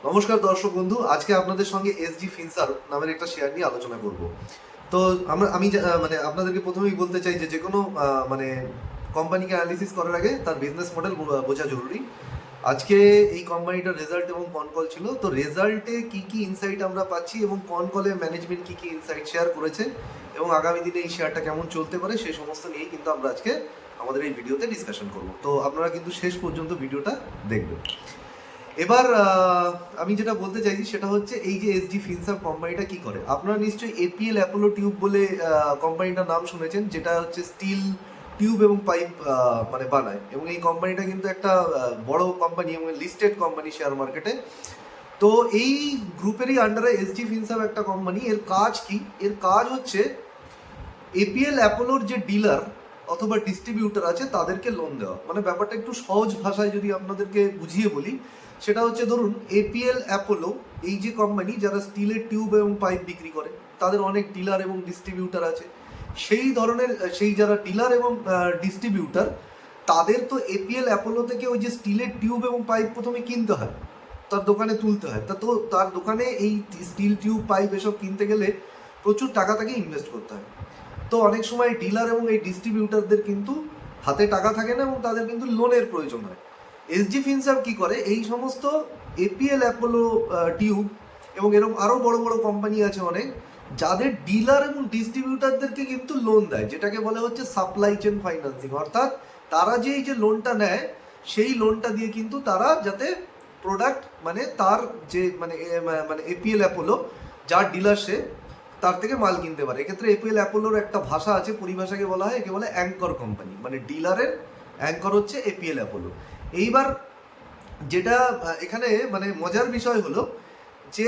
নমস্কার দর্শক বন্ধু, আজকে আপনাদের সঙ্গে এসজি ফিনসার নামের একটা শেয়ার নিয়ে আলোচনা করব। তো আমি আপনাদেরকে প্রথমেই বলতে চাই যে কোনো মানে কোম্পানিকে অ্যানালিসিস করার আগে তার বিজনেস মডেল বোঝা জরুরি। আজকে এই কোম্পানিটার রেজাল্ট এবং কন কল ছিল, তো রেজাল্টে কি কি ইনসাইট আমরা পাচ্ছি এবং কন কলে ম্যানেজমেন্ট কি কি ইনসাইট শেয়ার করেছে এবং আগামী দিনে এই শেয়ারটা কেমন চলতে পারে সেই সমস্ত নিয়েই কিন্তু আমরা আজকে আমাদের এই ভিডিওতে ডিসকাশন করব। তো আপনারা কিন্তু শেষ পর্যন্ত ভিডিওটা দেখবেন। এবার আমি যেটা বলতে চাইছি সেটা হচ্ছে এই যে এসজি ফিনসার কোম্পানিটা কি করে। আপনারা নিশ্চয়ই এপিএল অ্যাপোলো টিউব বলে কোম্পানিটার নাম শুনেছেন, যেটা হচ্ছে স্টিল টিউব এবং পাইপ মানে বানায়, এবং এই কোম্পানিটা কিন্তু একটা বড় কোম্পানি এবং লিস্টেড কোম্পানি শেয়ার মার্কেটে। তো এই গ্রুপেরই আন্ডারে এসজি ফিনসার একটা কোম্পানি। এর কাজ কি? এর কাজ হচ্ছে এপিএল অ্যাপোলোর যে ডিলার অথবা ডিস্ট্রিবিউটার আছে তাদেরকে লোন দেওয়া। মানে ব্যাপারটা একটু সহজ ভাষায় যদি আপনাদেরকে বুঝিয়ে বলি, সেটা হচ্ছে ধরুন এপিএল অ্যাপোলো এই যে কোম্পানি যারা স্টিলের টিউব এবং পাইপ বিক্রি করে, তাদের অনেক ডিলার এবং ডিস্ট্রিবিউটার আছে। সেই ধরনের সেই যারা ডিলার এবং ডিস্ট্রিবিউটার, তাদের তো এপিএল অ্যাপোলো থেকে ওই যে স্টিলের টিউব এবং পাইপ প্রথমে কিনতে হয়, তার দোকানে তুলতে হয়। তো তার দোকানে এই স্টিল টিউব পাইপ এসব কিনতে গেলে প্রচুর টাকা তাকে ইনভেস্ট করতে হয়। তো অনেক সময় ডিলার এবং এই ডিস্ট্রিবিউটারদের কিন্তু হাতে টাকা থাকে না এবং তাদের কিন্তু লোনের প্রয়োজন হয়। এসজি ফিনসার কি করে, এই সমস্ত এপিএল অ্যাপোলো টিউব এবং এরকম আরও বড় বড় কোম্পানি আছে অনেক, যাদের ডিলার এবং ডিস্ট্রিবিউটারদেরকে কিন্তু লোন দেয়, যেটাকে বলে হচ্ছে সাপ্লাই চেন ফাইন্যান্সিং। অর্থাৎ তারা যে এই যে লোনটা নেয়, সেই লোনটা দিয়ে কিন্তু তারা যাতে প্রোডাক্ট মানে তার যে মানে এপিএল অ্যাপোলো যার ডিলার সে তার থেকে মাল কিনতে পারে। এক্ষেত্রে এপিএল অ্যাপোলোর একটা ভাষা আছে, পরিভাষাকে বলা হয়, একে বলে অ্যাঙ্কর কোম্পানি। মানে ডিলারের অ্যাঙ্কর হচ্ছে এপিএল অ্যাপোলো। এইবার যেটা এখানে মানে মজার বিষয় হলো যে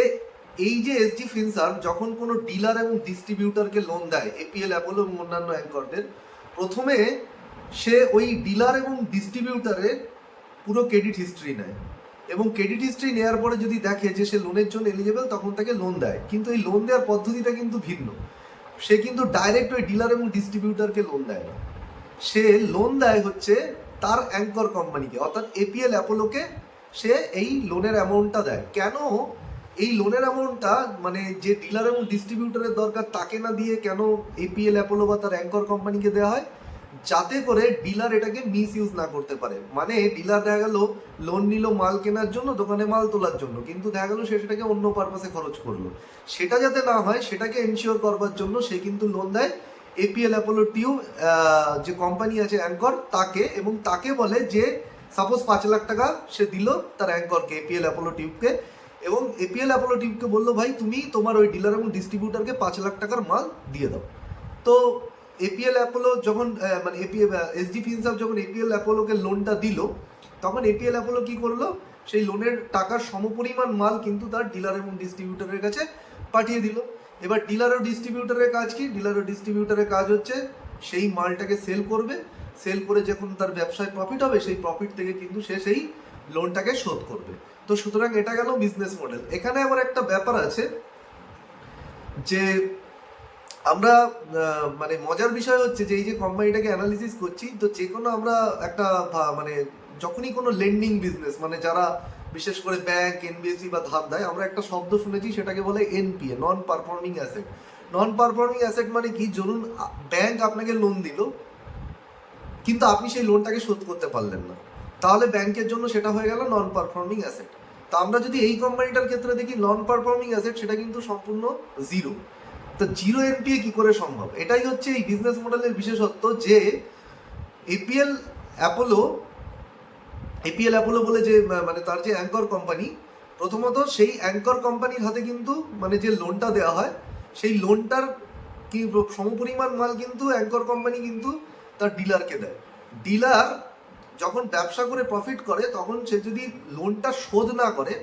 এই যে এসজি ফিনসার যখন কোনো ডিলার এবং ডিস্ট্রিবিউটারকে লোন দেয়, এপিএল অ্যাপোলো এবং অন্যান্য অ্যাঙ্করদের, প্রথমে সে ওই ডিলার এবং ডিস্ট্রিবিউটারের পুরো ক্রেডিট হিস্ট্রি নেয়, এবং ক্রেডিট হিস্ট্রি নেওয়ার পরে যদি দেখে যে সে লোনের জন্য এলিজেবল, তখন তাকে লোন দেয়। কিন্তু এই লোন দেওয়ার পদ্ধতিটা কিন্তু ভিন্ন। সে কিন্তু ডাইরেক্ট ওই ডিলার এবং ডিস্ট্রিবিউটারকে লোন দেয় না, সে লোন দেয় হচ্ছে তার অ্যাঙ্কর কোম্পানিকে, অর্থাৎ এপিএল অ্যাপোলোকে সে এই লোনের অ্যামাউন্টটা দেয়। কেন এই লোনের অ্যামাউন্টটা মানে যে ডিলার এবং ডিস্ট্রিবিউটারের দরকার তাকে না দিয়ে কেন এপিএল অ্যাপোলো বা তার অ্যাঙ্কর কোম্পানিকে দেওয়া হয়? যাতে করে ডিলার এটাকে মিস ইউজ না করতে পারে। মানে ডিলার দেখা গেল লোন নিল মাল কেনার জন্য, দোকানে মাল তোলার জন্য, কিন্তু দেখা গেল সে সেটাকে অন্য পারপাসে খরচ করলো। সেটা যাতে না হয় সেটাকে এনশিওর করবার জন্য সে কিন্তু লোন দেয় এপিএল অ্যাপোলো টিউব যে কোম্পানি আছে অ্যাঙ্কর তাকে, এবং তাকে বলে যে সাপোজ 5 লাখ টাকা সে দিল তার অ্যাঙ্করকে, এপিএল অ্যাপোলো টিউবকে, এবং এপিএল অ্যাপোলো টিউবকে বললো ভাই তুমি তোমার ওই ডিলার এবং ডিস্ট্রিবিউটারকে 5 লাখ টাকার মাল দিয়ে দাও। তো এপিএল অ্যাপোলো যখন মানে এপিএল এসডি ফিনসার যখন এপিএল অ্যাপোলোকে লোনটা দিল, তখন এপিএল অ্যাপোলো কি করলো, সেই লোনের টাকার সমপরিমাণ মাল কিন্তু তার ডিলার এবং ডিস্ট্রিবিউটারের কাছে পাঠিয়ে দিল। এবার ডিলার ও ডিস্ট্রিবিউটারের কাজ কি? ডিলার ও ডিস্ট্রিবিউটারের কাজ হচ্ছে সেই মালটাকে সেল করবে, সেল করে যখন তার ব্যবসায় প্রফিট হবে, সেই প্রফিট থেকে কিন্তু সে সেই লোনটাকে শোধ করবে। তো সুতরাং এটা গেল বিজনেস মডেল। এখানে আবার একটা ব্যাপার আছে যে আমরা মানে মজার বিষয় হচ্ছে যে এই যে কোম্পানিটাকে অ্যানালিসিস করছি, তো যে কোনো আমরা একটা মানে যখনই কোনো লেন্ডিং বিজনেস, মানে যারা বিশেষ করে ব্যাংক, এনবিএফসি বা ধার দেয়, আমরা একটা শব্দ শুনেছি, সেটাকে বলে NPA, non performing asset. Non performing asset মানে কি? ধরুন ব্যাংক আপনাকে লোন দিল, কিন্তু আপনি সেই লোনটাকে শোধ করতে পারলেন না, তাহলে ব্যাংকের জন্য সেটা হয়ে গেল নন পারফর্মিং অ্যাসেট। তা আমরা যদি এই কোম্পানিটার ক্ষেত্রে দেখি, নন পারফর্মিং অ্যাসেট সেটা কিন্তু সম্পূর্ণ জিরো। তো জিরো এনপিএ কি করে সম্ভব? এটাই হচ্ছে এই বিজনেস মডেলের বিশেষত্ব, যে এপিএল অ্যাপোলো এপিএল অ্যাপোলো বলে যে মানে তার যে অ্যাঙ্কর কোম্পানি, প্রথমত সেই অ্যাঙ্কর কোম্পানির হাতে কিন্তু মানে যে লোনটা দেওয়া হয়, সেই লোনটার কি সমপরিমাণ মাল কিন্তু অ্যাঙ্কর কোম্পানি কিন্তু তার ডিলারকে দেয়। ডিলার যখন ব্যবসা করে প্রফিট করে, তখন সে যদি লোনটা শোধ না করে,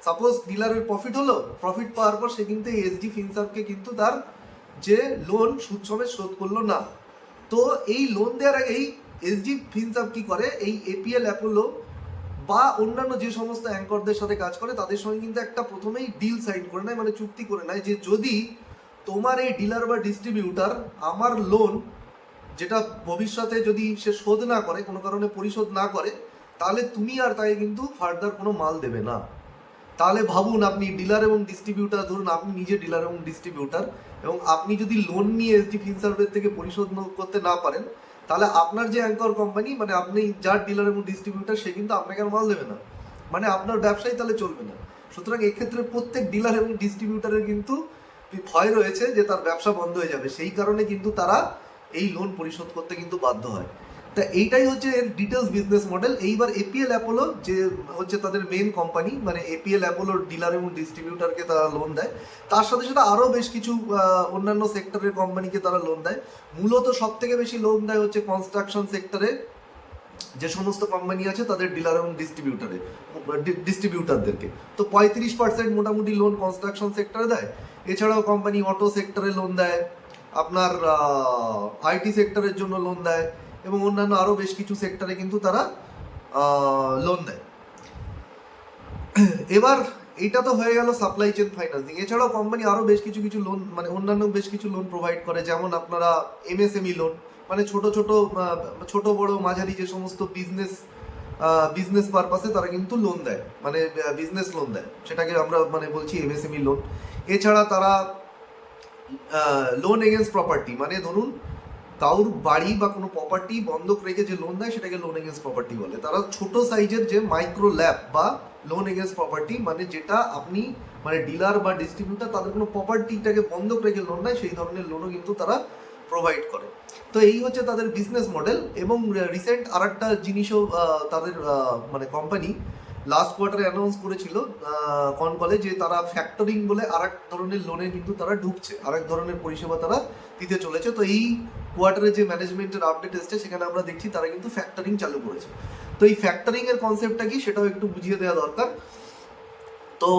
সাপোজ ডিলারের প্রফিট হলো, প্রফিট পাওয়ার পর সে কিন্তু এসডি ফিনসারকে কিন্তু তার যে লোন সুদ সমেত শোধ করলো না। তো এই লোন দেওয়ার আগেই এসডি ফিনসার কি করে, এই এপিএল অ্যাপোলো বা অন্যান্য যে সমস্ত অ্যাঙ্করদের সাথে কাজ করে তাদের সঙ্গে কিন্তু একটা প্রথমেই ডিল সাইন করে নেয়, মানে চুক্তি করে নেয়, যে যদি তোমার এই ডিলার বা ডিস্ট্রিবিউটার আমার লোন যেটা ভবিষ্যতে যদি সে শোধ না করে, কোনো কারণে পরিশোধ না করে, তাহলে তুমি আর তাকে কিন্তু ফার্দার কোনো মাল দেবে না। তাহলে ভাবুন, আপনি ডিলার এবং ডিস্ট্রিবিউটার, ধরুন আপনি নিজে ডিলার এবং ডিস্ট্রিবিউটার, এবং আপনি যদি লোন নিয়ে এসডি ফিনসার্ভের থেকে পরিশোধ করতে না পারেন, তাহলে আপনার যে অ্যাঙ্কর কোম্পানি, মানে আপনি যার ডিলার এবং ডিস্ট্রিবিউটার, সে কিন্তু আপনাকে আর মাল দেবে না, মানে আপনার ব্যবসায় তাহলে চলবে না। সুতরাং এক্ষেত্রে প্রত্যেক ডিলার এবং ডিস্ট্রিবিউটারের কিন্তু ভয় রয়েছে যে তার ব্যবসা বন্ধ হয়ে যাবে, সেই কারণে কিন্তু তারা এই লোন পরিশোধ করতে কিন্তু বাধ্য হয়। তা এইটাই হচ্ছে এর ডিটেলস বিজনেস মডেল। এইবার এপিএল অ্যাপোলো যে হচ্ছে তাদের মেন কোম্পানি, মানে এপিএল অ্যাপোলোর ডিলার এবং ডিস্ট্রিবিউটারকে তারা লোন দেয়, তার সাথে সাথে আরও বেশ কিছু অন্যান্য সেক্টরের কোম্পানিকে তারা লোন দেয়। মূলত সব থেকে বেশি লোন দেয় হচ্ছে কনস্ট্রাকশন সেক্টরে যে সমস্ত কোম্পানি আছে তাদের ডিলার এবং ডিস্ট্রিবিউটারদেরকে। তো 35% মোটামুটি লোন কনস্ট্রাকশন সেক্টরে দেয়। এছাড়াও কোম্পানি অটো সেক্টরে লোন দেয়, আপনার আইটি সেক্টরের জন্য লোন দেয়, এবং অন্যান্য আরও বেশ কিছু সেক্টরে কিন্তু তারা লোন দেয়। এবার এটা তো হয়ে গেল সাপ্লাই চেন ফাইন্যান্সিং। এছাড়াও কোম্পানি আরও বেশ কিছু কিছু লোন, মানে অন্যান্য বেশ কিছু লোন প্রোভাইড করে, যেমন আপনারা এমএসএমই লোন, মানে ছোট বড় মাঝারি যে সমস্ত বিজনেস পারপাসে তারা কিন্তু লোন দেয়, মানে বিজনেস লোন দেয়, সেটাকে আমরা মানে বলছি এমএসএমই লোন। এছাড়া তারা লোন এগেন্স্ট প্রপার্টি, মানে ধরুন কারুর বাড়ি বা কোনো প্রপার্টি বন্ধক রেখে যে লোন দেয় সেটাকে লোন এগেন্স্ট প্রপার্টি বলে। তারা ছোট সাইজের যে মাইক্রো ল্যাব বা লোন এগেন্স্ট প্রপার্টি, মানে যেটা আপনি মানে ডিলার বা ডিস্ট্রিবিউটার তাদের কোনো প্রপার্টিটাকে বন্ধক রেখে লোন নেয়, সেই ধরনের লোনও কিন্তু তারা প্রোভাইড করে। তো এই হচ্ছে তাদের বিজনেস মডেল। এবং রিসেন্ট আর একটা জিনিসও তাদের মানে কোম্পানি লাস্ট কোয়ার্টারে অ্যানাউন্স করেছিল কনকলে, যে তারা ফ্যাক্টরিং বলে আর এক ধরনের লোনে কিন্তু তারা ঢুকছে, আর এক ধরনের পরিষেবা তারা দিতে চলেছে। তো এই কোয়ার্টারে যে ম্যানেজমেন্টের আপডেট এসছে সেখানে আমরা দেখছি তারা কিন্তু ফ্যাক্টরিং চালু করেছে। তো এই ফ্যাক্টরিং এর কনসেপ্টটা কি সেটাও একটু বুঝিয়ে দেওয়া দরকার। তো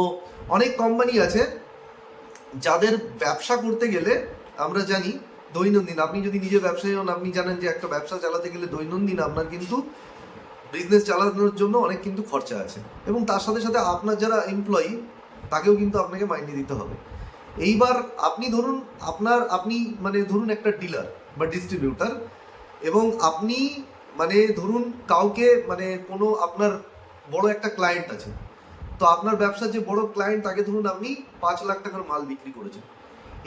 অনেক কোম্পানি আছে যাদের ব্যবসা করতে গেলে আমরা জানি দৈনন্দিন, আপনি যদি নিজে ব্যবসায়ী হন আপনি জানেন যে একটা ব্যবসা চালাতে গেলে দৈনন্দিন আপনার কিন্তু বিজনেস চালানোর জন্য অনেক কিন্তু খরচা আছে, এবং তার সাথে সাথে আপনার যারা এমপ্লয়ি তাকেও কিন্তু আপনাকে মাইনে দিতে হবে। এইবার আপনি ধরুন আপনি মানে ধরুন একটা ডিলার বা ডিস্ট্রিবিউটার, এবং আপনি মানে ধরুন কাউকে মানে কোনো আপনার বড় একটা ক্লায়েন্ট আছে, তো আপনার ব্যবসার যে বড় ক্লায়েন্ট তাকে ধরুন আপনি 5 লাখ টাকার মাল বিক্রি করেছেন।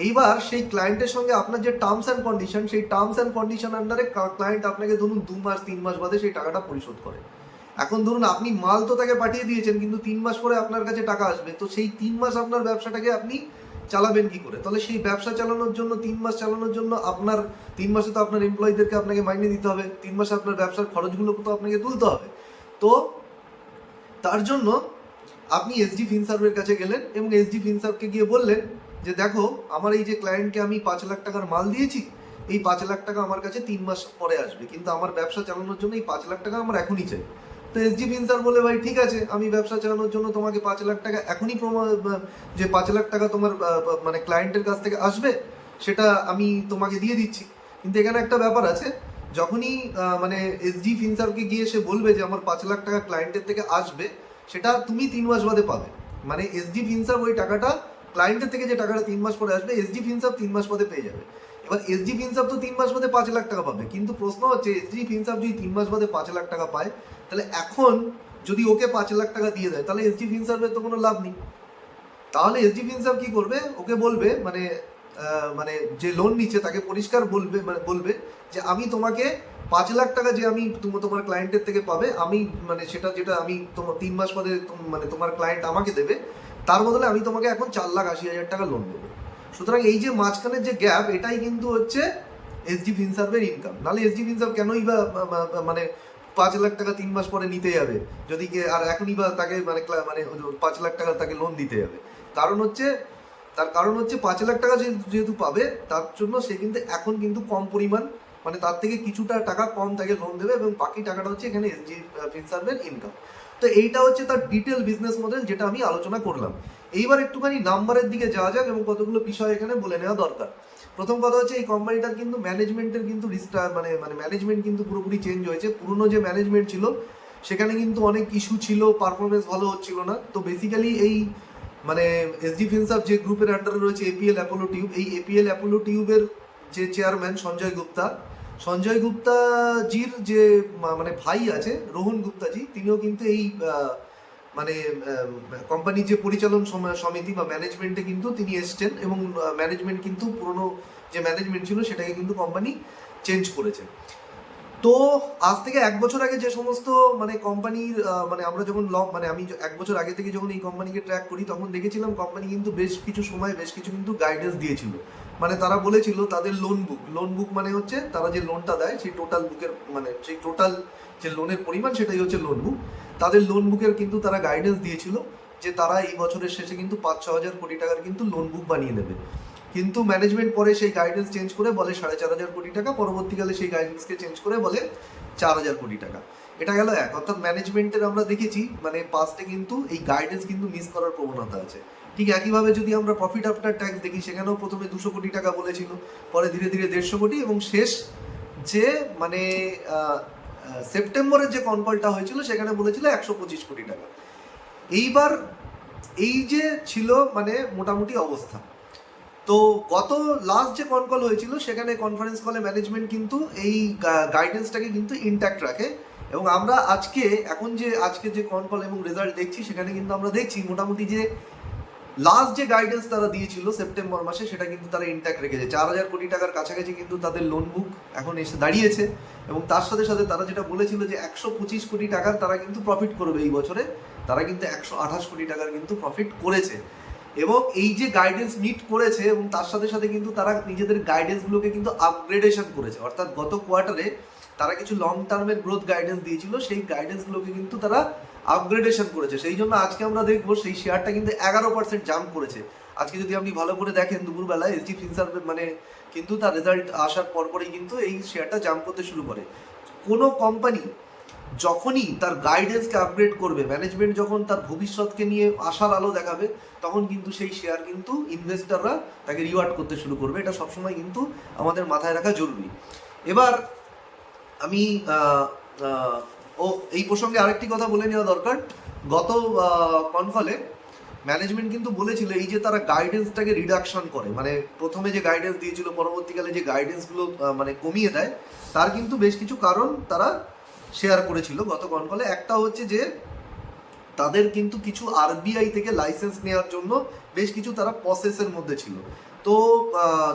এইবার সেই ক্লায়েন্টের সঙ্গে আপনার যে টার্মস অ্যান্ড কন্ডিশন, সেই টার্মস অ্যান্ড কন্ডিশন আন্ডারে ক্লায়েন্ট আপনাকে ধরুন 2 মাস 3 মাস বাদে সেই টাকাটা পরিশোধ করে। এখন ধরুন আপনি মাল তো তাকে পাঠিয়ে দিয়েছেন, কিন্তু 3 মাস পরে আপনার কাছে টাকা আসবে, তো সেই 3 মাস আপনার ব্যবসাটাকে আপনি চালাবেন কি করে? তাহলে সেই ব্যবসা চালানোর জন্য 3 মাস চালানোর জন্য আপনার 3 মাসে তো আপনার এমপ্লয়ীদেরকে আপনাকে মাইনে দিতে হবে, 3 মাসে আপনার ব্যবসার খরচগুলো তো আপনাকে তুলতে হবে। তো তার জন্য আপনি এসডি ফিনসার্ভের কাছে গেলেন এবং এসডি ফিনসার্ভকে গিয়ে বললেন যে দেখো, আমার এই যে ক্লায়েন্টকে আমি 5 লাখ টাকার মাল দিয়েছি, এই 5 লাখ টাকা আমার কাছে 3 মাস পরে আসবে, কিন্তু আমার ব্যবসা চালানোর জন্য এই 5 লাখ টাকা আমার এখনই চাই। তো এসডি ফিনসার বলে, ভাই ঠিক আছে, আমি ব্যবসা চালানোর জন্য তোমাকে 5 লাখ টাকা এখনই যে 5 লাখ টাকা তোমার মানে ক্লায়েন্টের কাছ থেকে আসবে সেটা আমি তোমাকে দিয়ে দিচ্ছি। কিন্তু এখানে একটা ব্যাপার আছে, যখনই মানে এসডি ফিনসারকে গিয়ে সে বলবে যে আমার 5 লাখ টাকা ক্লায়েন্টের থেকে আসবে, সেটা তুমি 3 মাস বাদে পাবে। মানে এসডি ফিনসার ওই টাকাটা ক্লায়েন্টের থেকে যে টাকাটা 3 মাস পরে আসবে, এসডি ফিনসার 3 মাস বাদে পেয়ে যাবে। এবার এসডি ফিনসার তো 3 মাস বাদে 5 লাখ টাকা পাবে, কিন্তু প্রশ্ন হচ্ছে এসডি ফিনসার যদি 3 মাস বাদে 5 লাখ টাকা পায়, তাহলে এখন যদি ওকে 5 লাখ টাকা দিয়ে দেয়, তাহলে এসডি ফিনসারের তো কোনো লাভ নেই। তাহলে এসডি ফিনসার কি করবে? ওকে বলবে মানে মানে যে লোন নিচ্ছে তাকে পরিষ্কার বলবে, মানে বলবে যে আমি তোমাকে 5 লাখ টাকা যে আমি তোমার ক্লায়েন্টের থেকে পাবে, আমি মানে সেটা যেটা আমি তোমার 3 মাস বাদে মানে তোমার ক্লায়েন্ট আমাকে দেবে, তার বদলে আমি তোমাকে এখন 4,80,000 টাকা লোন দেবো। সুতরাং এই যে মাঝখানের যে গ্যাপ, এটাই কিন্তু হচ্ছে এসডি ফিনসার্ভের ইনকাম। নাহলে এসডি ফিনসার্ভ কেনই বা মানে 5 লাখ টাকা 3 মাস পরে নিতে যাবে, যদি আর এখনই বা তাকে মানে 5 লাখ টাকা তাকে লোন দিতে যাবে? তার কারণ হচ্ছে 5 লাখ টাকা যেহেতু পাবে, তার জন্য সে কিন্তু এখন কিন্তু কম পরিমাণ, মানে তার থেকে কিছুটা টাকা কম তাকে লোন দেবে, এবং বাকি টাকাটা হচ্ছে এখানে এসডি ফিনসার্ভের ইনকাম। তো এইটা হচ্ছে তার ডিটেল বিজনেস মডেল, যেটা আমি আলোচনা করলাম। এইবার একটুখানি নাম্বারের দিকে যাওয়া যাক এবং কতগুলো বিষয় এখানে বলে নেওয়া দরকার। প্রথম কথা হচ্ছে এই কোম্পানিটার কিন্তু ম্যানেজমেন্টের কিন্তু মানে ম্যানেজমেন্ট কিন্তু পুরোপুরি চেঞ্জ হয়েছে। পুরনো যে ম্যানেজমেন্ট ছিল সেখানে কিন্তু অনেক ইস্যু ছিল, পারফরমেন্স ভালো হচ্ছিল না। তো বেসিক্যালি এই মানে এসডি ফিনসার্ভ যে গ্রুপের আন্ডারে রয়েছে এপিএল অ্যাপোলো টিউব, এই এপিএল অ্যাপোলো টিউবের যে চেয়ারম্যান সঞ্জয় গুপ্তাজির যে মানে ভাই আছে রোহন গুপ্তাজি, তিনিও কিন্তু এই মানে কোম্পানির যে পরিচালন সমিতি বা ম্যানেজমেন্টে কিন্তু তিনি এসছেন, এবং ম্যানেজমেন্ট কিন্তু পুরনো যে ম্যানেজমেন্ট ছিল সেটাকে কিন্তু কোম্পানি চেঞ্জ করেছে। তো আজ থেকে 1 বছর আগে যে সমস্ত মানে কোম্পানির মানে আমরা যখন মানে আমি 1 বছর আগে থেকে যখন এই কোম্পানিকে ট্র্যাক করি, তখন দেখেছিলাম কোম্পানি কিন্তু বেশ কিছু সময় বেশ কিছু কিন্তু গাইডেন্স দিয়েছিল। মানে তারা বলেছিল তাদের লোন বুক মানে হচ্ছে তারা যে লোনটা দেয় সেই টোটাল বুকের মানে সেই টোটাল যে লোনের পরিমাণ সেটাই হচ্ছে লোন বুক। তাদের লোন বুকের কিন্তু তারা গাইডেন্স দিয়েছিল যে তারা এই বছরের শেষে কিন্তু 5-6 হাজার কোটি টাকার কিন্তু লোন বুক বানিয়ে নেবে। কিন্তু ম্যানেজমেন্ট পরে সেই গাইডেন্স চেঞ্জ করে বলে 4.5 হাজার কোটি টাকা, পরবর্তীকালে সেই গাইডেন্সকে চেঞ্জ করে বলে 4 হাজার কোটি টাকা। এটা গেল এক। অর্থাৎ ম্যানেজমেন্টের আমরা দেখেছি মানে পাস্টে কিন্তু এই গাইডেন্স কিন্তু মিস করার প্রবণতা আছে। ঠিক একইভাবে যদি আমরা প্রফিট আফটার ট্যাক্স দেখি, সেখানেও প্রথমে 200 কোটি টাকা বলেছিল, পরে ধীরে ধীরে 150 কোটি, এবং শেষ যে মানে সেপ্টেম্বরের যে কনকলটা হয়েছিল সেখানে বলেছিল 125 কোটি টাকা। এইবার এই যে ছিল মানে মোটামুটি অবস্থা। তো গত লাস্ট যে কল হয়েছিল সেখানে কনফারেন্স কলে ম্যানেজমেন্ট কিন্তু এই গাইডেন্সটাকে কিন্তু ইনট্যাক্ট রাখে, এবং আমরা আজকে যে কল এবং রেজাল্ট দেখছি সেখানে কিন্তু আমরা দেখছি মোটামুটি যে লাস্ট যে গাইডেন্স তারা দিয়েছিল সেপ্টেম্বর মাসে সেটা কিন্তু তারা ইনট্যাক্ট রেখেছে। 4 হাজার কোটি টাকার কাছাকাছি কিন্তু তাদের লোন বুক এখন এসে দাঁড়িয়েছে, এবং তার সাথে সাথে তারা যেটা বলেছিল যে 125 কোটি টাকার তারা কিন্তু প্রফিট করবে এই বছরে, তারা কিন্তু 128 কোটি টাকার কিন্তু প্রফিট করেছে। এবং এই যে গাইডেন্স মিট করেছে, এবং তার সাথে সাথে কিন্তু তারা নিজেদের গাইডেন্সগুলোকে কিন্তু আপগ্রেডেশন করেছে। অর্থাৎ গত কোয়ার্টারে তারা কিছু লং টার্মের গ্রোথ গাইডেন্স দিয়েছিল, সেই গাইডেন্সগুলোকে কিন্তু তারা আপগ্রেডেশন করেছে। সেই জন্য আজকে আমরা দেখবো সেই শেয়ারটা কিন্তু 11% জাম্প করেছে। আজকে যদি আপনি ভালো করে দেখেন দুপুরবেলা এসজি ফিনসার্ভ মানে কিন্তু তার রেজাল্ট আসার পরপরই কিন্তু এই শেয়ারটা জাম্প করতে শুরু করে। কোনো কোম্পানি যখনই তার গাইডেন্সকে আপগ্রেড করবে, ম্যানেজমেন্ট যখন তার ভবিষ্যৎকে নিয়ে আশার আলো দেখাবে, তখন কিন্তু সেই শেয়ার কিন্তু ইনভেস্টররা তাকে রিওয়ার্ড করতে শুরু করবে। এটা সবসময় কিন্তু আমাদের মাথায় রাখা জরুরি। এবার আমি এই প্রসঙ্গে আরেকটি কথা বলে নেওয়া দরকার। গত কনফলে ম্যানেজমেন্ট কিন্তু বলেছিল এই যে তারা গাইডেন্সটাকে রিডাকশন করে, মানে প্রথমে যে গাইডেন্স দিয়েছিল পরবর্তীকালে যে গাইডেন্সগুলো মানে কমিয়ে দেয়, তার কিন্তু বেশ কিছু কারণ তারা শেয়ার করেছিল গত কনফলে। একটা হচ্ছে যে তাদের কিন্তু কিছু আরবিআই থেকে লাইসেন্স নেওয়ার জন্য বেশ কিছু তারা প্রসেসের মধ্যে ছিল। তো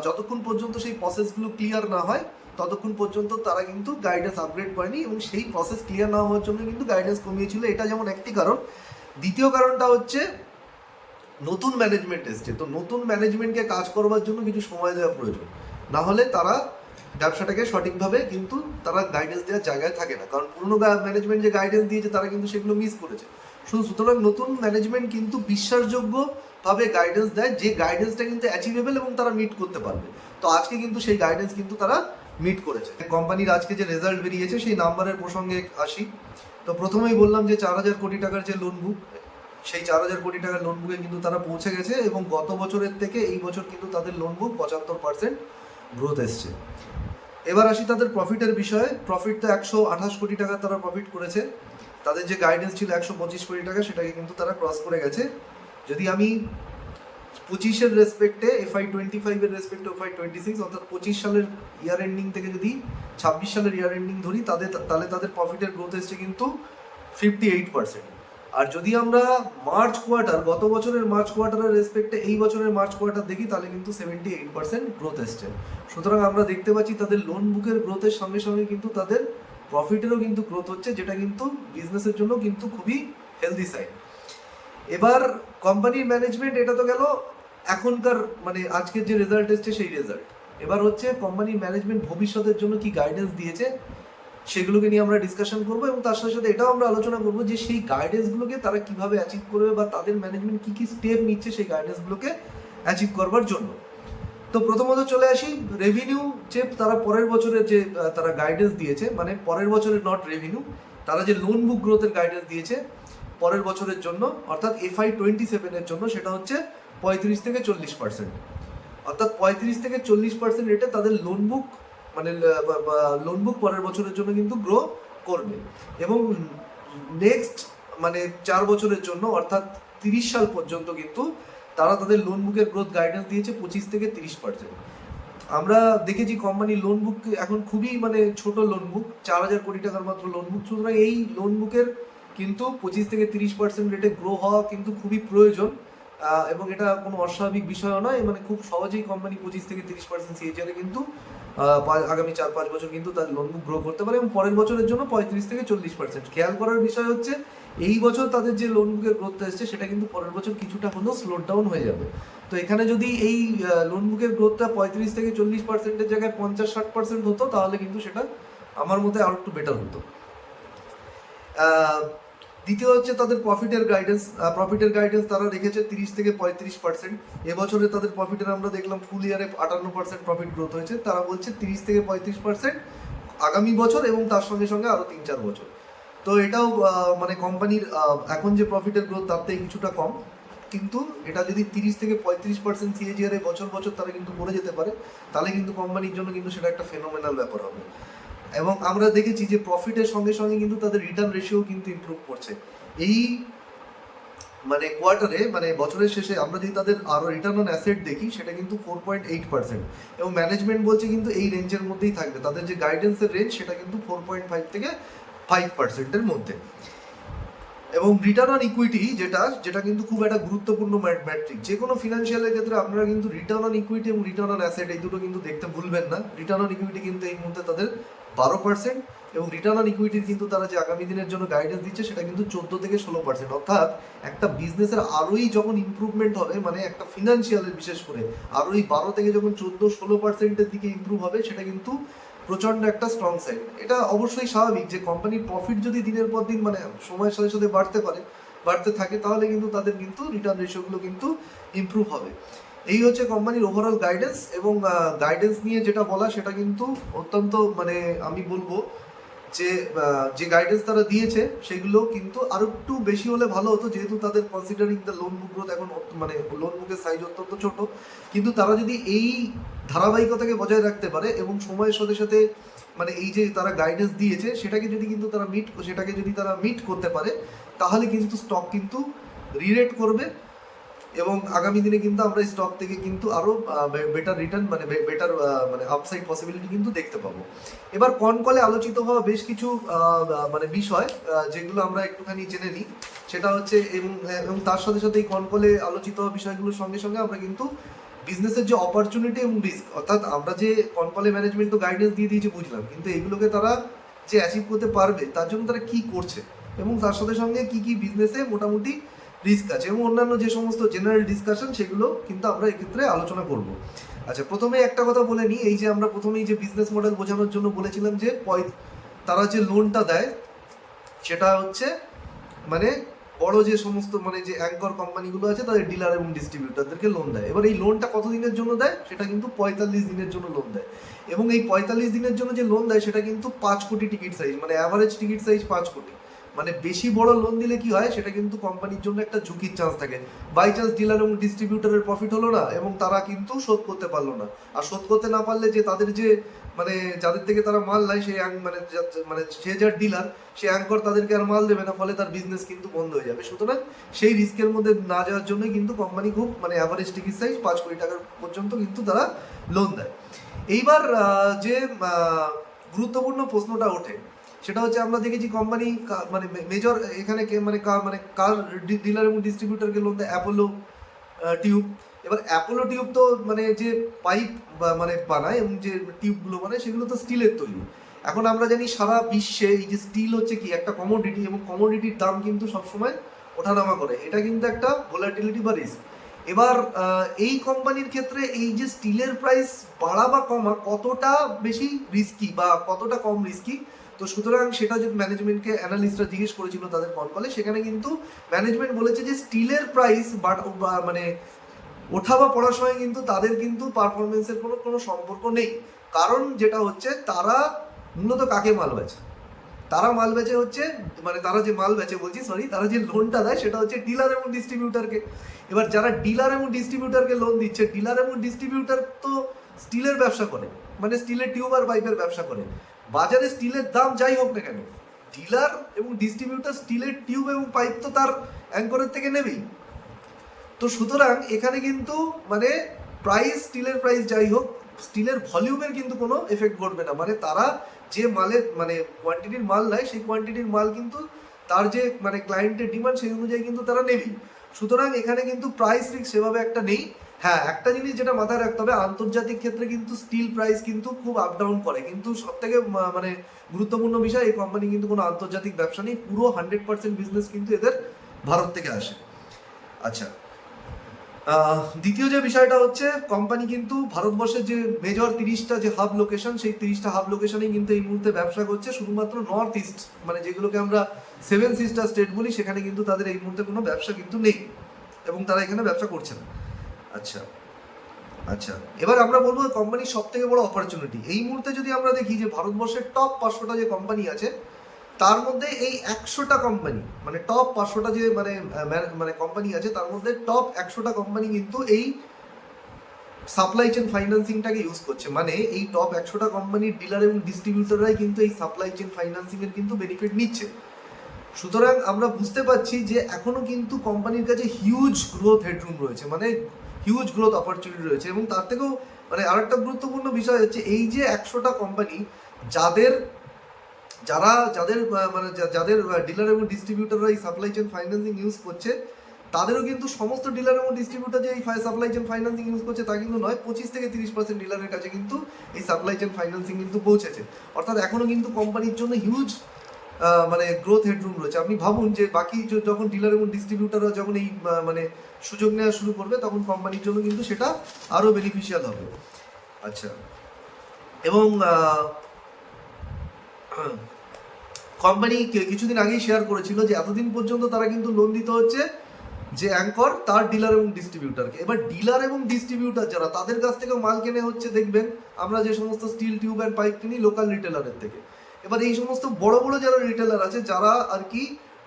যতক্ষণ পর্যন্ত সেই প্রসেসগুলো ক্লিয়ার না হয় ততক্ষণ পর্যন্ত তারা কিন্তু গাইডেন্স আপগ্রেড করেনি, এবং সেই প্রসেস ক্লিয়ার না হওয়ার জন্য কিন্তু গাইডেন্স কমিয়েছিল। এটা যেমন একটি কারণ। দ্বিতীয় কারণটা হচ্ছে নতুন ম্যানেজমেন্ট এসছে, তো নতুন ম্যানেজমেন্টকে কাজ করবার জন্য কিছু সময় দেওয়া প্রয়োজন, না হলে তারা ব্যবসাটাকে সঠিকভাবে কিন্তু তারা গাইডেন্স দেওয়ার জায়গায় থাকে না। কারণ পুরনো ম্যানেজমেন্ট যে গাইডেন্স দিয়েছে তারা কিন্তু সেগুলো মিস করেছে। সুতরাং নতুন ম্যানেজমেন্ট কিন্তু বিশ্বাসযোগ্যভাবে গাইডেন্স দেয়, যে গাইডেন্সটা কিন্তু অ্যাচিভেবল এবং তারা মিট করতে পারবে। তো আজকে কিন্তু সেই গাইডেন্স কিন্তু তারা মিট করেছে। কোম্পানির আজকে যে রেজাল্ট বেরিয়েছে সেই নাম্বারের প্রসঙ্গে আসি। তো প্রথমেই বললাম যে 4 হাজার কোটি টাকার যে লোন বুক, সেই 4 হাজার কোটি টাকার লোন বুকে কিন্তু তারা পৌঁছে গেছে, এবং গত বছরের থেকে এই বছর কিন্তু তাদের লোন বুক 75% গ্রোথ এসছে। এবার আসি তাদের প্রফিটের বিষয়ে। প্রফিট তো 128 কোটি টাকা তারা প্রফিট করেছে। তাদের যে গাইডেন্স ছিল 125 কোটি টাকা, সেটাকে কিন্তু তারা ক্রস করে গেছে। যদি আমি 25-এর রেসপেক্টে FY25 এর রেসপেক্টে FY26 অর্থাৎ 25 সালের ইয়ার এন্ডিং থেকে যদি 26 সালের ইয়ার এন্ডিং ধরি, তাহলে তাদের প্রফিটের গ্রোথ এসছে কিন্তু 58%। আর যদি আমরা মার্চ কোয়ার্টার, গত বছরের মার্চ কোয়ার্টারের রেসপেক্টে এই বছরের মার্চ কোয়ার্টার দেখি, তাহলে কিন্তু 78% গ্রোথ এসছে। সুতরাং আমরা দেখতে পাচ্ছি তাদের লোন বুকের গ্রোথের সঙ্গে সঙ্গে কিন্তু তাদের প্রফিটেরও কিন্তু গ্রোথ হচ্ছে, যেটা কিন্তু বিজনেসের জন্য কিন্তু খুবই হেলদি সাইড। এবার কোম্পানির ম্যানেজমেন্ট, এটা তো গেল এখনকার মানে আজকের যে রেজাল্ট এসছে সেই রেজাল্ট। এবার হচ্ছে কোম্পানির ম্যানেজমেন্ট ভবিষ্যতের জন্য কি গাইডেন্স দিয়েছে সেগুলোকে নিয়ে আমরা ডিসকাশন করবো, এবং তার সাথে সাথে এটাও আমরা আলোচনা করবো যে সেই গাইডেন্সগুলোকে তারা কিভাবে অ্যাচিভ করবে, বা তাদের ম্যানেজমেন্ট কি কি স্টেপ নিচ্ছে সেই গাইডেন্সগুলোকে অ্যাচিভ করবার জন্য। তো প্রথমত চলে আসি রেভিনিউ, যে তারা পরের বছরের যে তারা গাইডেন্স দিয়েছে, মানে পরের বছরের নট রেভিনিউ, তারা যে লোন বুক গ্রোথের গাইডেন্স দিয়েছে পরের বছরের জন্য অর্থাৎ FY27 এর জন্য, সেটা হচ্ছে 35 থেকে 40%। অর্থাৎ 35 থেকে 40% রেটে তাদের লোন বুক মানে লোন বুক পরের বছরের জন্য কিন্তু গ্রো করবে, এবং নেক্সট মানে 4 বছরের জন্য অর্থাৎ 30 সাল পর্যন্ত কিন্তু তারা তাদের লোন বুকের গ্রোথ গাইডেন্স দিয়েছে 25 থেকে 30%। আমরা দেখেছি কোম্পানির লোন বুক এখন খুবই মানে ছোট লোন বুক, 4 হাজার কোটি টাকার মাত্র লোন বুক। সুতরাং এই লোন বুকের কিন্তু 25 থেকে 30% রেটে গ্রো হওয়া কিন্তু খুবই প্রয়োজন, এবং এটা কোনো অস্বাভাবিক বিষয়ও নয়। মানে খুব সহজেই কোম্পানি 25 থেকে 30% সিএজিআরে কিন্তু আগামী 4-5 বছর কিন্তু তার লোন বুক গ্রো করতে পারে, এবং পরের বছরের জন্য 35 থেকে 40%। খেয়াল করার বিষয় হচ্ছে এই বছর তাদের যে লোন বুকের গ্রোথ এসছে সেটা কিন্তু পরের বছর কিছুটা হলেও স্লো ডাউন হয়ে যাবে। তো এখানে যদি এই লোন বুকের গ্রোথটা 35 থেকে 40%-এর জায়গায় 50-60% হতো, তাহলে কিন্তু সেটা আমার মতে আরো একটু বেটার হতো। দ্বিতীয় হচ্ছে তাদের প্রফিটের গাইডেন্স তারা রেখেছে 30 থেকে 35%। এবছরে তাদের প্রফিটের আমরা দেখলাম ফুল ইয়ারে 58% প্রফিট গ্রোথ হয়েছে। তারা বলছে 30 থেকে 35% আগামী বছর এবং তার সঙ্গে সঙ্গে আরো 3-4 বছর। তো এটাও মানে কোম্পানির এখন যে প্রফিটের গ্রোথ তার থেকে কিছুটা কম, কিন্তু এটা যদি 30 থেকে 35% সিএজিআর বছর বছর তারা কিন্তু করে যেতে পারে, তাহলে কিন্তু কোম্পানির জন্য কিন্তু সেটা একটা ফেনোমেনাল ব্যাপার হবে। এবং আমরা দেখেছি যে প্রফিটের সঙ্গে সঙ্গে কিন্তু তাদের রিটার্ন রেশিও কিন্তু ইমপ্রুভ করছে। এই মানে কোয়ার্টারে, মানে বছরের শেষে আমরা যদি তাদের আরো রিটার্ন অন অ্যাসেট দেখি, সেটা কিন্তু 4.8%, এবং ম্যানেজমেন্ট বলছে কিন্তু এই রেঞ্জের মধ্যেই থাকবে। তাদের যে গাইডেন্সের রেঞ্জ সেটা কিন্তু 4.5 থেকে 5%-এর মধ্যে। এবং রিটার্ন অন ইকুইটি যেটা কিন্তু খুব একটা গুরুত্বপূর্ণ ম্যাট্রিক। যে কোনো ফিনান্সিয়ালের ক্ষেত্রে আপনারা কিন্তু রিটার্ন অন ইকুইটি এবং রিটার্ন অন অ্যাসেট এই দুটো কিন্তু দেখতে ভুলবেন না। রিটার্ন অন ইকুইটি কিন্তু এই মুহূর্তে তাদের 12%, এবং রিটার্ন অন ইকুইটির কিন্তু তারা যে আগামী দিনের জন্য গাইডেন্স দিচ্ছে সেটা কিন্তু 14 থেকে 16%। অর্থাৎ একটা বিজনেসের আরোই যখন ইমপ্রুভমেন্ট হবে, মানে একটা ফিনান্সিয়ালের বিশেষ করে আরোই 12 থেকে যখন 14-16%-এর দিকে ইমপ্রুভ হবে, সেটা কিন্তু প্রচন্ড একটা স্ট্রং সাইন। এটা অবশ্যই স্বাভাবিক যে কোম্পানির প্রফিট যদি দিনের পর দিন মানে সময়ের সাথে সাথে বাড়তে থাকে, তাহলে কিন্তু তাদের কিন্তু রিটার্ন রেশিওগুলো কিন্তু ইমপ্রুভ হবে। এই হচ্ছে কোম্পানির ওভারঅল গাইডেন্স। এবং গাইডেন্স নিয়ে যেটা বলা সেটা কিন্তু অত্যন্ত মানে আমি বলবো যে গাইডেন্স তারা দিয়েছে সেগুলো কিন্তু আরো একটু বেশি হলে ভালো হতো, যেহেতু তাদের considering the loan book growth এখন মানে লোন বুকের সাইজ অত্যন্ত ছোট। কিন্তু তারা যদি এই ধারাবাহিকতাকে বজায় রাখতে পারে এবং সময়ের সাথে সাথে মানে এই যে তারা গাইডেন্স দিয়েছে সেটাকে যদি তারা মিট করতে পারে, তাহলে কিন্তু স্টক কিন্তু রিরেট করবে, এবং আগামী দিনে কিন্তু আমরা এই স্টক থেকে কিন্তু আরো বেটার রিটার্ন মানে বেটার মানে আপসাইড পসিবিলিটি কিন্তু দেখতে পাবো। এবার কলে আলোচিত হওয়া বেশ কিছু মানে বিষয় যেগুলো আমরা একটুখানি জেনে নিই, সেটা হচ্ছে এবং তার সাথে সাথে এই কলে আলোচিত হওয়া বিষয়গুলোর সঙ্গে সঙ্গে আমরা কিন্তু বিজনেসের যে অপরচুনিটি এবং রিস্ক, অর্থাৎ আমরা যে কলে ম্যানেজমেন্ট তো গাইডেন্স দিয়ে দিয়েছে বুঝলাম, কিন্তু এগুলোকে তারা যে অ্যাচিভ করতে পারবে তার জন্য তারা কি করছে, এবং তার সাথে সঙ্গে কি কি বিজনেসে মোটামুটি রিস্ক আছে, এবং অন্যান্য যে সমস্ত জেনারেল ডিসকাশন সেগুলো কিন্তু আমরা এক্ষেত্রে আলোচনা করব। আচ্ছা, প্রথমে একটা কথা বলে নিই, এই যে আমরা প্রথমেই যে বিজনেস মডেল বোঝানোর জন্য বলেছিলাম যে তারা যে লোনটা দেয় সেটা হচ্ছে মানে বড় যে সমস্ত মানে যে অ্যাঙ্কর কোম্পানিগুলো আছে তাদের ডিলার এবং ডিস্ট্রিবিউটারদেরকে লোন দেয়। এবার এই লোনটা কতদিনের জন্য দেয়, সেটা কিন্তু 45 দিনের জন্য লোন দেয়, এবং এই 45 দিনের জন্য যে লোন দেয় সেটা কিন্তু 5 কোটি টিকিট সাইজ, মানে অ্যাভারেজ টিকিট সাইজ 5 কোটি। মানে বেশি বড় লোন দিলে কি হয়, সেটা কিন্তু কোম্পানির জন্য একটা ঝুঁকির চান্স থাকে। বাই চান্স ডিলার এবং ডিস্ট্রিবিউটারের প্রফিট হলো না এবং তারা কিন্তু শোধ করতে পারলো না, আর শোধ করতে না পারলে যে তাদের যে মানে যাদের থেকে তারা মাল নেয় সেই মানে সে যার ডিলার সে অ্যাঙ্কর তাদেরকে আর মাল দেবে না, ফলে তার বিজনেস কিন্তু বন্ধ হয়ে যাবে। সুতরাং সেই রিস্কের মধ্যে না যাওয়ার জন্যই কিন্তু কোম্পানি খুব মানে অ্যাভারেজ টিকিট সাইজ 5 কোটি টাকার পর্যন্ত কিন্তু তারা লোন দেয়। এইবার যে গুরুত্বপূর্ণ প্রশ্নটা ওঠে সেটা হচ্ছে আমরা দেখেছি কোম্পানি মানে মেজর এখানে কার ডিলার এবং ডিস্ট্রিবিউটারকে লোন দেয়, অ্যাপোলো টিউব। এবার অ্যাপোলো টিউব তো মানে যে পাইপ মানে বানায় এবং যে টিউবগুলো বানায় সেগুলো তো স্টিলের তৈরি। এখন আমরা জানি সারা বিশ্বে এই যে স্টিল হচ্ছে কি একটা কমোডিটি, এবং কমোডিটির দাম কিন্তু সবসময় ওঠানামা করে, এটা কিন্তু একটা ভোলাটিলিটি বা রিস্ক। এবার এই কোম্পানির ক্ষেত্রে এই যে স্টিলের প্রাইস বাড়া বা কমা কতটা বেশি রিস্কি বা কতটা কম রিস্কি, তো সুতরাং সেটা যদি ম্যানেজমেন্টকে অ্যানালিস্টরা জিজ্ঞেস করেছিল তাদের কলে, সেখানে কিন্তু ম্যানেজমেন্ট বলেছে যে স্টিলের প্রাইস মানে ওঠা বা পড়ার সময় কিন্তু তাদের কিন্তু পারফরমেন্সের কোনো সম্পর্ক নেই। কারণ যেটা হচ্ছে তারা মূলত কাকে মাল বেচে, তারা মাল বেচে হচ্ছে মানে তারা যে মাল বেচে তারা যে লোনটা দেয় সেটা হচ্ছে ডিলার এবং ডিস্ট্রিবিউটারকে। এবার যারা ডিলার এবং ডিস্ট্রিবিউটারকে লোন দিচ্ছে, ডিলার এবং ডিস্ট্রিবিউটার তো স্টিলের ব্যবসা করে, মানে স্টিলের টিউব আর পাইপের ব্যবসা করে। বাজারে স্টিলের দাম যাই হোক না কেন, ডিলার এবং ডিস্ট্রিবিউটার স্টিলের টিউব এবং পাইপ তো তার অ্যাঙ্করের থেকে নেবেই। তো সুতরাং এখানে কিন্তু মানে স্টিলের প্রাইস যাই হোক, স্টিলের ভলিউমের কিন্তু কোনো এফেক্ট ঘটবে না। মানে তারা যে মালের মানে কোয়ান্টিটির মাল নেয় সেই কোয়ান্টিটির মাল কিন্তু তার যে মানে ক্লায়েন্টের ডিমান্ড সেই অনুযায়ী কিন্তু তারা নেবেই। সুতরাং এখানে কিন্তু প্রাইস রিস্ক সেভাবে একটা নেই। হ্যাঁ, একটা জিনিস যেটা মাথায় রাখতে হবে, আন্তর্জাতিক ক্ষেত্রে কিন্তু স্টিল প্রাইস কিন্তু খুব আপ ডাউন করে, কিন্তু সব থেকে মানে গুরুত্বপূর্ণ বিষয়, এই কোম্পানি কিন্তু কোনো আন্তর্জাতিক ব্যবসা নেই, পুরো 100% বিজনেস কিন্তু এদের ভারত থেকে আসে। আচ্ছা, দ্বিতীয় যে বিষয়টা হচ্ছে, কোম্পানি কিন্তু ভারতবর্ষের যে মেজর 30টা যে হাব লোকেশন, সেই 30টা হাব লোকেশনেই কিন্তু এই মুহূর্তে ব্যবসা করছে। শুধুমাত্র নর্থ ইস্ট মানে যেগুলোকে আমরা 7 সিস্টার স্টেট বলি, সেখানে কিন্তু তাদের এই মুহূর্তে কোনো ব্যবসা কিন্তু নেই এবং তারা এখানে ব্যবসা করছে না। আচ্ছা আচ্ছা, এবার আমরা বলবো কোম্পানির সব থেকে বড় অপরচুনিটি এই মুহূর্তে যদি আমরা দেখি যে ভারতবর্ষের টপ 500টা যে কোম্পানি আছে, তার মধ্যে এই 100টা কোম্পানি মানে টপ 500টা যে মানে কোম্পানি আছে, তার মধ্যে টপ 100টা কোম্পানি কিন্তু এই সাপ্লাই চেন ফাইন্যান্সিংটাকে ইউজ করছে। মানে এই টপ 100টা কোম্পানির ডিলার এবং ডিস্ট্রিবিউটররাই কিন্তু এই সাপ্লাই চেন ফাইন্যান্সিং এর কিন্তু বেনিফিট নিচ্ছে। সুতরাং আমরা বুঝতে পারছি যে এখনো কিন্তু কোম্পানির কাছে হিউজ গ্রোথ হেডরুম রয়েছে, মানে হিউজ গ্রোথ অপরচুনিটি রয়েছে। এবং তার থেকেও মানে আরেকটা গুরুত্বপূর্ণ বিষয় হচ্ছে, এই যে 100টা কোম্পানি যাদের ডিলার এবং ডিস্ট্রিবিউটররা এই সাপ্লাই চেন ফাইন্যান্সিং ইউজ করছে, তাদেরও কিন্তু সমস্ত ডিলার এবং ডিস্ট্রিবিউটর যে এই সাপ্লাই চেন ফাইন্যান্সিং ইউজ করছে তা কিন্তু নয়, 25-30% ডিলারের কাছে কিন্তু এই সাপ্লাই চেন ফাইন্যান্সিং কিন্তু পৌঁছেছে। অর্থাৎ এখনো কিন্তু কোম্পানির জন্য হিউজ মানে গ্রোথ হেডরুম রয়েছে। আপনি ভাবুন যে বাকি যখন ডিলার এবং ডিস্ট্রিবিউটররা যখন এই মানে সুযোগ নেওয়া শুরু করবে, তখন কোম্পানির জন্য কিন্তু সেটা আরও বেনিফিশিয়াল হবে। আচ্ছা, এবং কোম্পানি কিছুদিন আগেই শেয়ার করেছিল যে এতদিন পর্যন্ত তারা কিন্তু লোন দিতে হচ্ছে যে অ্যাঙ্কর তার ডিলার এবং ডিস্ট্রিবিউটারকে। এবার ডিলার এবং ডিস্ট্রিবিউটার যারা, তাদের কাছ থেকে মাল কেনে হচ্ছে, দেখবেন আমরা যে সমস্ত স্টিল টিউব অ্যান্ড পাইপ কিনি লোকাল রিটেলারের থেকে। এবার এই সমস্ত বড় বড় যারা রিটেলার আছে, যারা আর কি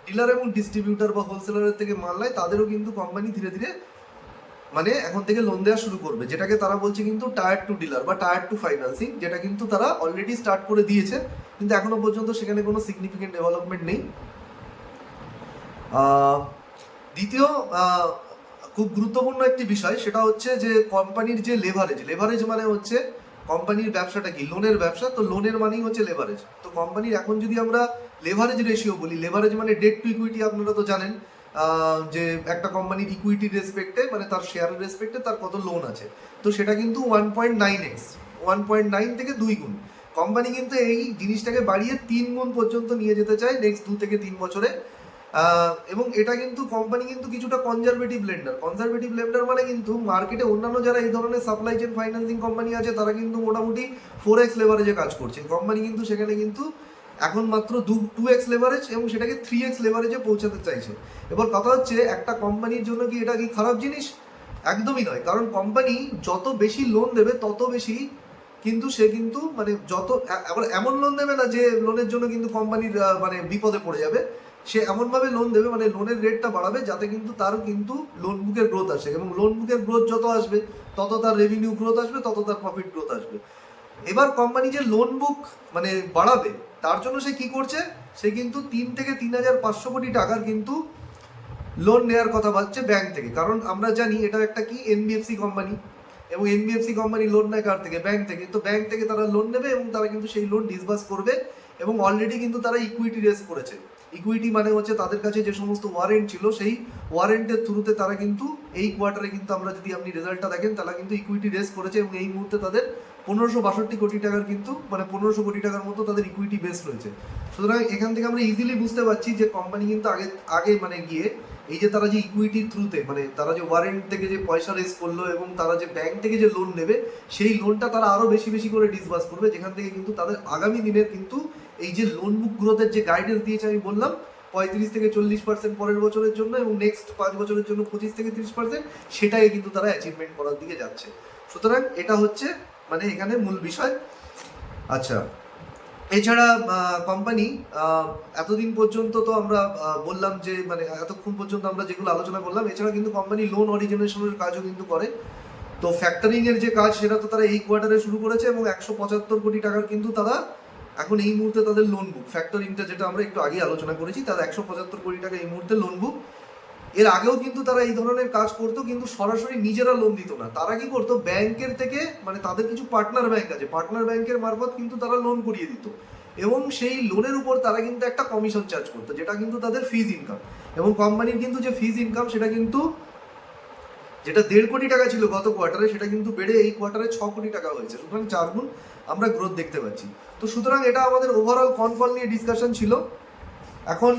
ডিলার এবং ডিস্ট্রিবিউটার বা হোলসেলারের থেকে মাল নেয়, তাদেরও কিন্তু কোম্পানি ধীরে ধীরে মানে এখন থেকে লোন দেওয়া শুরু করবে, যেটাকে তারা বলছে কিন্তু টায়ার টু ডিলার বা টায়ার টু ফাইন্যান্সিং, যেটা কিন্তু তারা অলরেডি স্টার্ট করে দিয়েছে, কিন্তু এখনো পর্যন্ত সেখানে কোনো সিগনিফিকেন্ট ডেভেলপমেন্ট নেই। দ্বিতীয় খুব গুরুত্বপূর্ণ একটি বিষয়, সেটা হচ্ছে যে কোম্পানির যে লেভারেজ মানে হচ্ছে কোম্পানির ব্যবসাটা কি, লোনের ব্যবসা, তো লোনের মানেই হচ্ছে লেভারেজ। তো কোম্পানির এখন যদি আমরা লেভারেজ রেশিও বলি, লেভারেজ মানে ডেট টু ইকুইটি, আপনারা তো জানেন যে একটা কোম্পানির ইকুইটির রেসপেক্টে মানে তার শেয়ারের রেসপেক্টে তার কত লোন আছে, তো সেটা কিন্তু 1.9x, 1.9 থেকে 2 গুণ। কোম্পানি কিন্তু এই জিনিসটাকে বাড়িয়ে 3 গুণ পর্যন্ত নিয়ে যেতে চায় নেক্সট 2 থেকে 3 বছরে। এবং এটা কিন্তু কোম্পানি কিন্তু কিছুটা কনজারভেটিভ লেন্ডার মানে কিন্তু মার্কেটে অন্যান্য যারা এই ধরনের সাপ্লাই চেন ফাইন্যান্সিং কোম্পানি আছে, তারা কিন্তু মোটামুটি 4x লেভারেজে কাজ করছে। কোম্পানি কিন্তু সেখানে কিন্তু এখন মাত্র 2x লেভারেজ এবং সেটাকে 3x লেভারেজে পৌঁছাতে চাইছে। এবার কথা হচ্ছে, একটা কোম্পানির জন্য কি এটা কি খারাপ জিনিস? একদমই নয়, কারণ কোম্পানি যত বেশি লোন দেবে তত বেশি কিন্তু সে কিন্তু মানে আবার এমন লোন দেবে না যে লোনের জন্য কিন্তু কোম্পানির মানে বিপদে পড়ে যাবে। সে এমনভাবে লোন দেবে, মানে লোনের রেটটা বাড়াবে, যাতে কিন্তু তার কিন্তু লোন বুকের গ্রোথ আসে, এবং লোন বুকের গ্রোথ যত আসবে তত তার রেভিনিউ গ্রোথ আসবে, তত তার প্রফিট গ্রোথ আসবে। এবার কোম্পানি যে লোন বুক মানে বাড়াবে, তার জন্য সে কি করছে, সে কিন্তু 3 থেকে 3,500 কোটি টাকার কিন্তু লোন নেওয়ার কথা ভাবছে ব্যাংক থেকে। কারণ আমরা জানি এটা একটা কি এনবিএফসি কোম্পানি, এবং এনবিএফসি কোম্পানি লোন নেয় কার থেকে? ব্যাংক থেকে। তো ব্যাংক থেকে তারা লোন নেবে এবং তারা কিন্তু সেই লোন ডিসবার্স করবে, এবং অলরেডি কিন্তু তারা ইকুইটি রেজ করেছে। ইকুইটি মানে হচ্ছে তাদের কাছে যে সমস্ত ওয়ারেন্ট ছিল, সেই ওয়ারেন্টের থ্রুতে তারা কিন্তু এই কোয়ার্টারে কিন্তু আমরা যদি আপনি রেজাল্টটা দেখেন, তারা কিন্তু ইকুইটি রেজ করেছে, এবং এই মুহূর্তে তাদের 1562 কোটি টাকার কিন্তু মানে 1500 কোটি টাকার মতো তাদের ইকুইটি বেস রয়েছে। সুতরাং এখান থেকে আমরা ইজিলি বুঝতে পারছি যে কোম্পানি কিন্তু আগে মানে গিয়ে এই যে তারা যে ইকুইটির থ্রুতে মানে তারা যে ওয়ারেন্ট থেকে যে পয়সা রেজ করলো, এবং তারা যে ব্যাংক থেকে যে লোন নেবে, সেই লোনটা তারা আরও বেশি বেশি করে ডিসবার্স করবে, যেখান থেকে কিন্তু তাদের আগামী দিনের কিন্তু এই যে লোন বুক গ্রোথের যে গাইডেন্স দিয়েছে আমি বললাম 35-40% পরের বছরের জন্য, এবং নেক্সট 5 বছরের জন্য 25-30%, সেটাই কিন্তু তারা অ্যাচিভমেন্ট করার দিকে যাচ্ছে। সুতরাং এটা হচ্ছে মানে এখানে মূল বিষয়। আচ্ছা, এছাড়া কোম্পানি এতদিন পর্যন্ত তো আমরা বললাম যে মানে এতক্ষণ পর্যন্ত আমরা যেগুলো আলোচনা করলাম, এছাড়া কিন্তু কোম্পানি লোন অরিজিনেশনের কাজও কিন্তু করে। তো ফ্যাক্টরিং এর যে কাজ, সেটা তো তারা এই কোয়ার্টারে শুরু করেছে, এবং 175 কোটি টাকার কিন্তু তারা এখন এই মুহূর্তে তাদের লোন বুক, ফ্যাক্টরিংটা যেটা আমরা একটু আগে আলোচনা করেছি, তাদের 175 কোটি টাকা এই মুহূর্তে লোন বুক। এর আগেও কিন্তু তারা এই ধরনের কাজ করতো, কিন্তু সরাসরি নিজেরা লোন দিত না। তারা কি করতো, ব্যাংকের থেকে মানে তাদের কিছু পার্টনার ব্যাংক আছে, পার্টনার ব্যাংকের মারফত কিন্তু তারা লোন করিয়ে দিত। এবং সেই লোনের উপর তারা কিন্তু একটা কমিশন চার্জ করতো, যেটা কিন্তু তাদের ফিজ ইনকাম। এবং কোম্পানির কিন্তু যে ফিজ ইনকাম সেটা কিন্তু যেটা 1.5 কোটি টাকা ছিল গত কোয়ার্টারে, সেটা কিন্তু বেড়ে এই কোয়ার্টারে 6 কোটি টাকা হয়েছে। সুতরাং 4 গুণ আমরা গ্রোথ দেখতে পাচ্ছি। তো সুতরাং এটা আমাদের ওভারঅল কল নিয়ে ডিসকাশন ছিল। এখন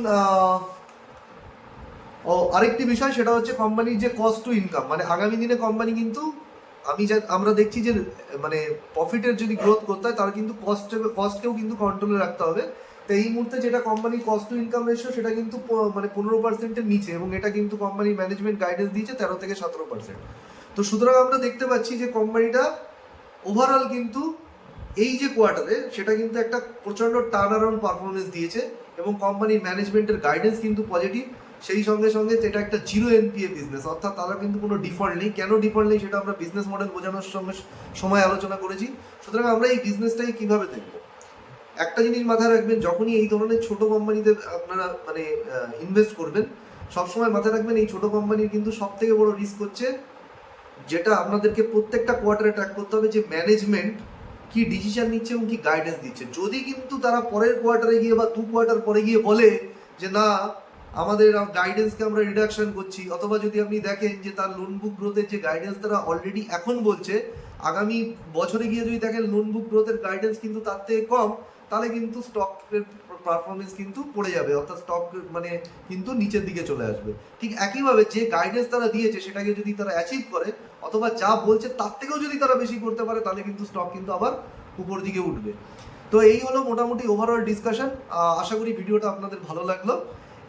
আরেকটি বিষয়, সেটা হচ্ছে কোম্পানির যে কস্ট টু ইনকাম, মানে আগামী দিনে কোম্পানি কিন্তু আমরা দেখছি যে মানে প্রফিটের যদি গ্রোথ করতে হয় তার কিন্তু কস্টকেও কিন্তু কন্ট্রোলে রাখতে হবে। তো এই মুহূর্তে যেটা কোম্পানির কস্ট টু ইনকাম রেশিও, সেটা কিন্তু মানে 15%-এর নিচে, এবং এটা কিন্তু কোম্পানির ম্যানেজমেন্ট গাইডেন্স দিয়েছে 13 থেকে 17%। তো সুতরাং আমরা দেখতে পাচ্ছি যে কোম্পানিটা ওভারঅল কিন্তু এই যে কোয়ার্টারে সেটা কিন্তু একটা প্রচন্ড টার্ন অ্যারাউন্ড পারফরমেন্স দিয়েছে, এবং কোম্পানির ম্যানেজমেন্টের গাইডেন্স কিন্তু পজিটিভ। সেই সঙ্গে সঙ্গে এটা একটা 0 NPA বিজনেস, অর্থাৎ তারা কিন্তু কোনো ডিফল্ট নেই। কেন ডিফল্ট নেই সেটা আমরা বিজনেস মডেল বোঝানোর সময় আলোচনা করেছি। সুতরাং আমরা এই বিজনেসটাকে কিভাবে দেখবো, একটা জিনিস মাথায় রাখবেন, যখনই এই ধরনের ছোট কোম্পানিতে আপনারা মানে ইনভেস্ট করবেন, সবসময় মাথায় রাখবেন এই ছোট কোম্পানির কিন্তু সব থেকে বড় রিস্ক হচ্ছে, যেটা আপনাদেরকে প্রত্যেকটা কোয়ার্টারে ট্র্যাক করতে হবে, যে ম্যানেজমেন্ট কি ডিসিশন নিচ্ছে এবং কি গাইডেন্স দিচ্ছে। যদি কিন্তু তারা পরের কোয়ার্টারে গিয়ে বা 2 কোয়ার্টার পরে গিয়ে বলে যে না, আমাদের গাইডেন্সকে আমরা রিডাকশন করছি, অথবা যদি আপনি দেখেন যে তার লোন বুক গ্রোথের যে গাইডেন্স তারা অলরেডি এখন বলছে, আগামী বছরে গিয়ে যদি দেখেন লোন বুক গ্রোথের গাইডেন্স কিন্তু তার থেকে কম, তাহলে কিন্তু স্টকের পারফরমেন্স কিন্তু পড়ে যাবে, অর্থাৎ স্টক মানে কিন্তু নিচের দিকে চলে আসবে। ঠিক একইভাবে যে গাইডেন্স তারা দিয়েছে সেটাকে যদি তারা অ্যাচিভ করে, অথবা যা বলছে তার থেকেও যদি তারা বেশি করতে পারে, তাহলে কিন্তু স্টক কিন্তু আবার উপর দিকে উঠবে। তো এই হলো মোটামুটি ওভারঅল ডিসকাশন। আশা করি ভিডিওটা আপনাদের ভালো লাগলো,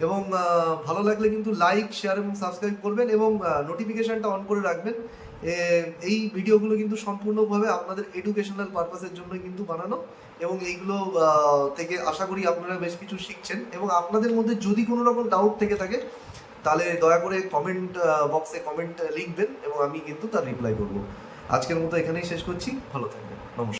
এবং ভালো লাগলে কিন্তু লাইক, শেয়ার এবং সাবস্ক্রাইব করবেন, এবং নোটিফিকেশনটা অন করে রাখবেন। এই ভিডিওগুলো কিন্তু সম্পূর্ণভাবে আপনাদের এডুকেশনাল পারপাসের জন্যই কিন্তু বানানো, এবং এইগুলো থেকে আশা করি আপনারা বেশ কিছু শিখছেন। এবং আপনাদের মধ্যে যদি কোনো রকম ডাউট থেকে থাকে, তাহলে দয়া করে কমেন্ট বক্সে কমেন্ট লিখবেন, এবং আমি কিন্তু তার রিপ্লাই করবো। আজকের মতো এখানেই শেষ করছি, ভালো থাকবেন, নমস্কার।